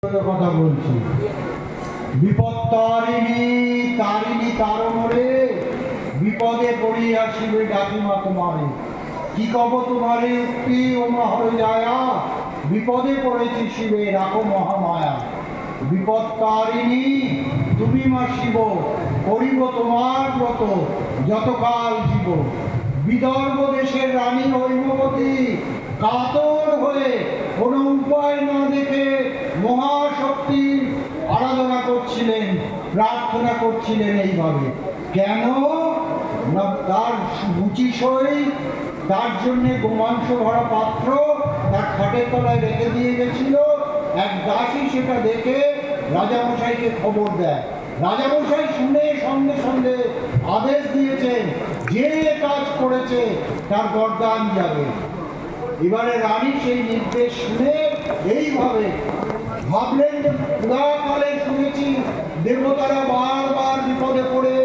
কথা বলছি। বিপদ তারিণী তারিণী তারণরে, বিপদে পড়িয়া শিবে ডাকিমা তোমারে। কি কব তোমারে উক্তি ও মহর যায়া, বিপদে পড়েছি শিবে রাখো মহামায়া। বিপদ তারিণী তুমি মা শিব, করিব তোমার ব্রত যতকাল জীব। বিদর্ভ দেশের রানী হৈমবতী কাতর হয়ে কোনো উপায় না দেখে মহাশক্তির আরাধনা করছিলেন, প্রার্থনা করছিলেন এইভাবে। কেন না, তার রুচিসই তার জন্য গোমাংস ভরা পাত্র তার খাটের তলায় রেখে দিয়ে গেছিল। এক দাসী সেটা দেখে রাজামশাইকে খবর দেয়। রাজামশাই শুনে সঙ্গে সঙ্গে আদেশ দিয়েছেন, যে কাজ করেছে তার গর্দান যাবে। এবারে রানী সেই নির্দেশ শুনে এইভাবে ভাবলেন যে পুরাকালে শুনেছি দেবতারা বারবার বিপদে পড়ে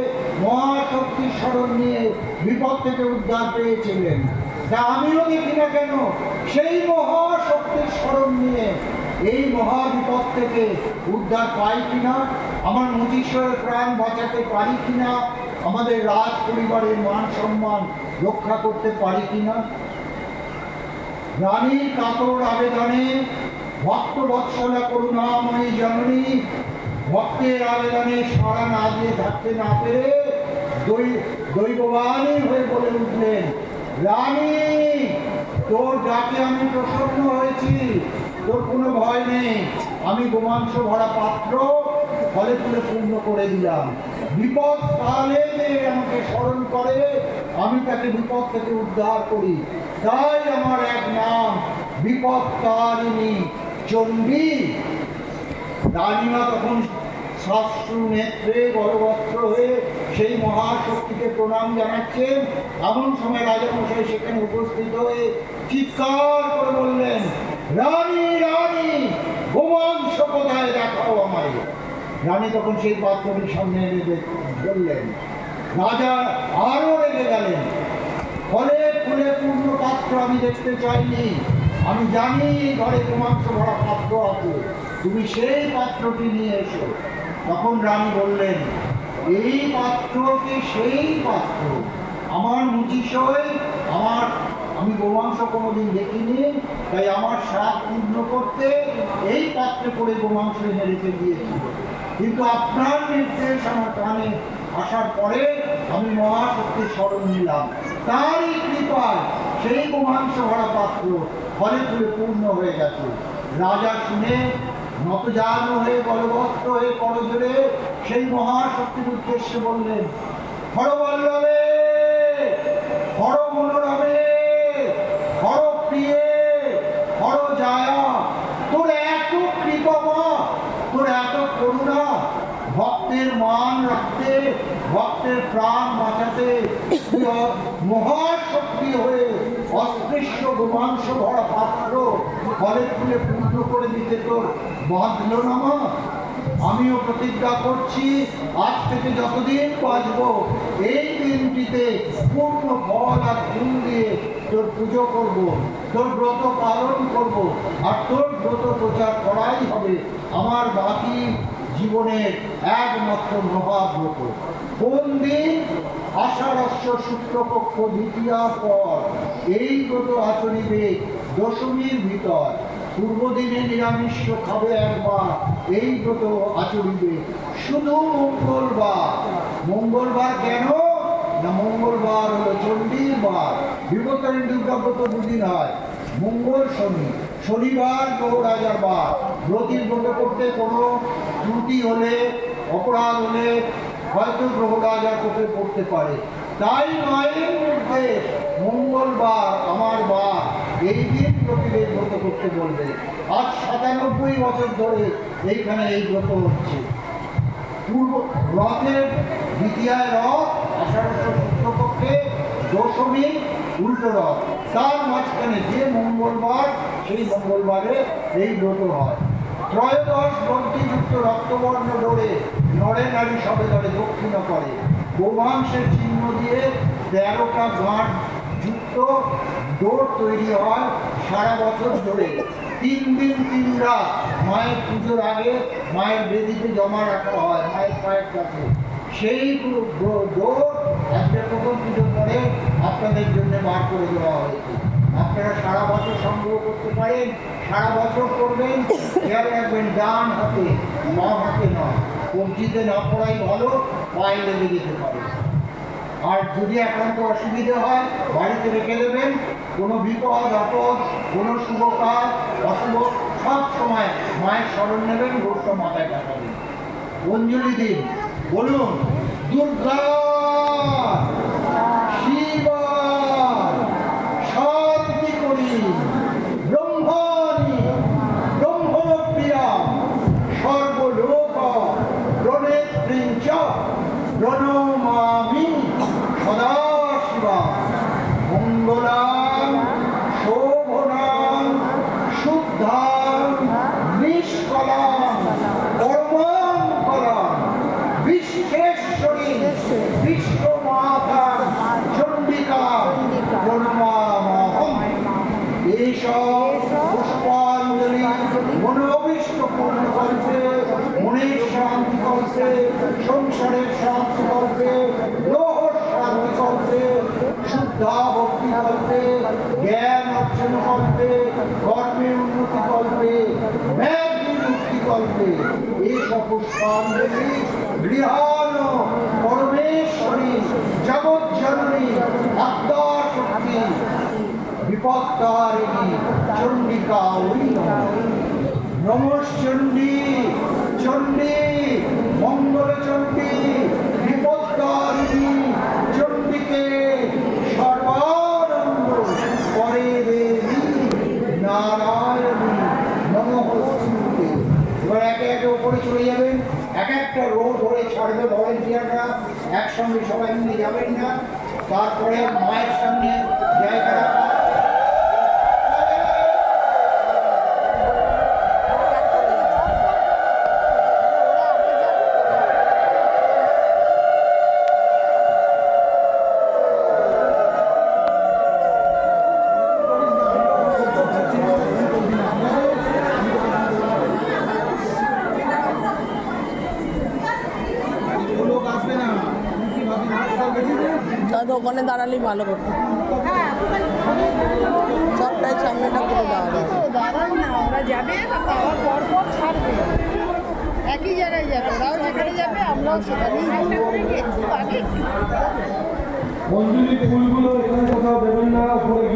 মহাশক্তির স্মরণ নিয়ে বিপদ থেকে উদ্ধার পেয়েছিলেন। তা আমিও দেখি না কেন সেই মহাশক্তির স্মরণ নিয়ে এই মহা বিপদ থেকে উদ্ধার পাই কিনা, আমার মুচিশ্বরের প্রাণ বাঁচাতে পারি কিনা, আমাদের রাজ পরিবারের মান সম্মান রক্ষা করতে পারি কিনা। রানীর কাতর আবেদনে ভক্ত বৎসলা করুণাময়ী জননী ভক্তের আবেদনে সাড়া না দিয়ে থাকতে না পেরে দৈববাণী হয়ে বলে উঠলেন, রানী তোর ডাকে আমি প্রসন্ন হয়েছি, তোর কোনো ভয় নেই। আমি গোমাংস ভরা পাত্র ফলে তুলে পূর্ণ করে দিলাম। বিপদ কালে যে আমাকে স্মরণ করে আমি তাকে বিপদ থেকে উদ্ধার করি। তাই আমার এক নাম বিপদ তারিণী চণ্ডী। রানীমা তখন শাস্ত্রু নেত্রে বলবস্ত্র হয়ে সেই মহাশক্তিকে প্রণাম জানাচ্ছেন। এমন সময় রাজামশাই সেখানে উপস্থিত হয়ে চিৎকার করে বললেন, রানী রানী গোমাংস কোথায়, দেখাও আমায়। রানী তখন সেই পাত্রটির সামনে এনে বললেন। রাজা আরো রেগে গেলেন, ফলে ফুলে পূর্ণ পাত্র আমি দেখতে চাইনি, আমি জানি ঘরে গোমাংস ভরা পাত্র আছে, তুমি সেই পাত্রটি নিয়ে এসো। তখন রানী বললেন, এই পাত্র কি সেই পাত্র? আমার মুচিশয়, আমি গোমাংস কোনোদিন দেখিনি, তাই আমার শ্রাপ পূর্ণ করতে এই পাত্রে করে গোমাংস এনে রেখে দিয়েছিল। কিন্তু আপনার নির্দেশ আমার কানে আসার পরে আমি মহাশক্তির স্মরণ নিলাম, তারই কৃপায় সেই গোমাংস ভরা পাত্র ফলে ফুলে পূর্ণ হয়ে গেছে। রাজা শুনে নতজান হয়ে বলবস্ত হয়ে করজোড়ে সেই মহাশক্তির উদ্দেশ্যে বললেন, হরবল্লভে, হর মনোরমে, হর প্রিয়ে, হর জায়া, তোর এত কৃপা মা, তোর এত করুণা, ভক্তের মান রাখতে, ভক্তের প্রাণ বাঁচাতে মহাশক্তি হয়ে অস্পৃশ্য গোমাংস ভরা পাত্র ফলে ফুলে পূর্ণ করে দিতে তোর বাঁধল না মা? আমিও প্রতিজ্ঞা করছি, আজ থেকে যতদিন বাঁচব এই দিনটিতে পূর্ণ ফল আর ফুল দিয়ে তোর পুজো করব, তোর ব্রত পালন করব, আর তোর ব্রত প্রচার করাই হবে আমার বাকি জীবনের একমাত্র মহাব্রত। কোন দিন? আষাঢ়স্য শুক্লপক্ষ দ্বিতীয়া পর এই ব্রত আচরিবে দশমীর ভিতর। পূর্ব দিনে নিরামিষ খাবে একবার, এই ব্রত আচরিবে শুধু মঙ্গলবার। মঙ্গলবার কেন না, মঙ্গলবার হলো চণ্ডীর বার। বিগতকালীন দুর্গাব্রত দুদিন হয়, মঙ্গল শনি, শনিবার গৌরাজার বার। ব্রতির ব্রত করতে কোনো ত্রুটি হলে, অপরাধ হলে হয়তো গ্রহরাজার কোপে পড়তে পারে। তাই মায়ের নির্দেশ, মঙ্গলবার আমার বার, এই দিন প্রতিদিন ব্রত করতে বলবে। আজ ৯৭ বছর ধরে এইখানে এই ব্রত হচ্ছে। পূর্ব রথের দ্বিতীয়ায় রথ, আষাঢ়স্য শুক্লপক্ষে দশমী উল্টো রথ, তার মাঝখানে যে মঙ্গলবার সেই মঙ্গলবারে এই ব্রত হয়। ত্রয়োদশ গ্রন্থিযুক্ত রক্তবর্ণ ডোরে নরে নারী সবে ধরে দক্ষিণা করে। গোমাংসের চিহ্ন দিয়ে ১৩টা গাঁট যুক্ত ডোর তৈরি হয় সারা বছর ধরে। 3 দিন 3 রাত মায়ের পুজোর আগে মায়ের বেদিতে জমা রাখা হয় মায়ের পায়ের কাছে। সেই দৌড় আজকে প্রথম পুজোর পরে আপনাদের জন্য বার করে দেওয়া হয়েছে। আপনারা সারা বছর সংগ্রহ করতে পারেন, সারা বছর করবেন। খেয়াল রাখবেন ডান হাতে, বাম হাতে নয়। কবজিতে না পড়াই ভালো, পায়ে লেগে যেতে পারে। আর যদি একান্ত অসুবিধা হয় বাড়িতে রেখে দেবেন। কোনো বিপদ আপদ, কোনো শুভ কাজ অশুভ সব সময় মায়ের স্মরণ নেবেন, গোটা মাথায় কাটাবেন, অঞ্জলি দিন, বলুন দুর্গা শিবা শান্তি করি ব্রহ্মণি ব্রহ্মপ্রিয়া সর্বলোক প্রণেত্রীঞ্চ প্রণমামি সদা শিবা মঙ্গলাং শোভনাং শুদ্ধাং নিষ্কলাং কর্মঙ্কলাং বিশ্বেশ্বরী বিশ্বমাতা চণ্ডিকা প্রণমামহম। এইসব পুষ্পাঞ্জলি মনোবিষ্ট পূর্ণ কল্পে, মনের শান্তি কল্পে, সংসারের শান্তি কল্পে, লোহর শান্তি কল্পে, শুদ্ধা ভক্তি কল্পে, জ্ঞান অর্জন কল্পে, কর্মের উন্নতি কল্পে, ম্যাগ মুক্তি কল্পে এইসব পুষ্পাঞ্জলি গৃহাণ পরমেশ্বরী জগজ্জননী আদ্যাশক্তি বিপত্তারিণী চণ্ডিকা ওই নমশ্চণ্ডী চণ্ডী মঙ্গলচণ্ডী বিপত্তারিণী চণ্ডিকে সর্বানন্দ করে দেবী নারায়ণী নমস্তুতে। এবার একে একে উপরে চলে যাবেন, এক একটা রো ধরে ছাড়বে ভলেন্টিয়াররা, একসঙ্গে সবাই মিলে যাবেন না। তারপরে মায়ের সামনে জায়গা রাখা, তাহলে ওখানে দাঁড়ালেই ভালো করতো, সবটাই সামনেটা করে দাঁড়াবে। দাঁড়ান না, ওরা যাবে আবার পর পর ছাড়বে, একই জায়গায় যাবে, ওরাও যেখানে যাবে আমরাও সেখানেই যাবো। মঞ্জুরি ফুলগুলো এখানে কোথাও দেবেন না, উপরে